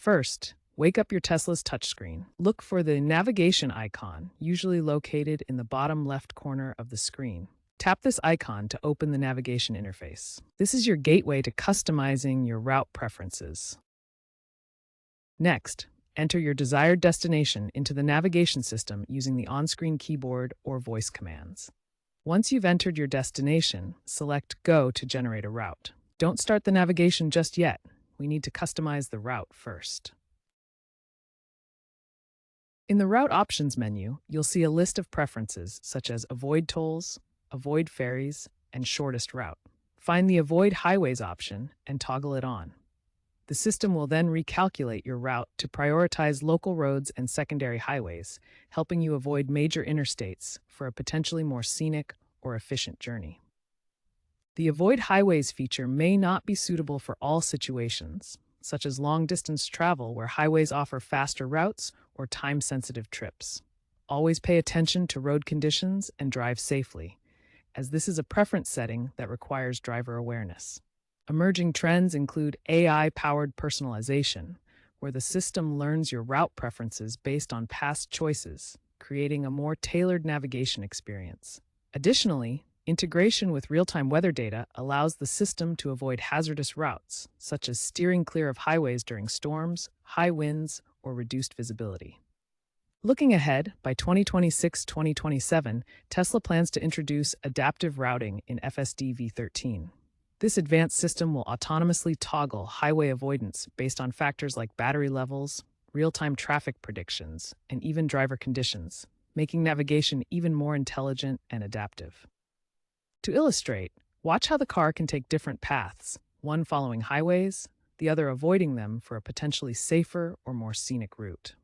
First, wake up your Tesla's touchscreen. Look for the navigation icon, usually located in the bottom left corner of the screen. Tap this icon to open the navigation interface. This is your gateway to customizing your route preferences. Next, enter your desired destination into the navigation system using the on-screen keyboard or voice commands. Once you've entered your destination, select Go to generate a route. Don't start the navigation just yet. We need to customize the route first. In the Route Options menu, you'll see a list of preferences such as Avoid Tolls, Avoid Ferries, and Shortest Route. Find the Avoid Highways option and toggle it on. The system will then recalculate your route to prioritize local roads and secondary highways, helping you avoid major interstates for a potentially more scenic or efficient journey. The Avoid Highways feature may not be suitable for all situations, such as long-distance travel where highways offer faster routes or time-sensitive trips. Always pay attention to road conditions and drive safely, as this is a preference setting that requires driver awareness. Emerging trends include AI-powered personalization, where the system learns your route preferences based on past choices, creating a more tailored navigation experience. Additionally, integration with real-time weather data allows the system to avoid hazardous routes, such as steering clear of highways during storms, high winds, or reduced visibility. Looking ahead, by 2026-2027, Tesla plans to introduce adaptive routing in FSD V13. This advanced system will autonomously toggle highway avoidance based on factors like battery levels, real-time traffic predictions, and even driver conditions, making navigation even more intelligent and adaptive. To illustrate, watch how the car can take different paths, one following highways, the other avoiding them for a potentially safer or more scenic route.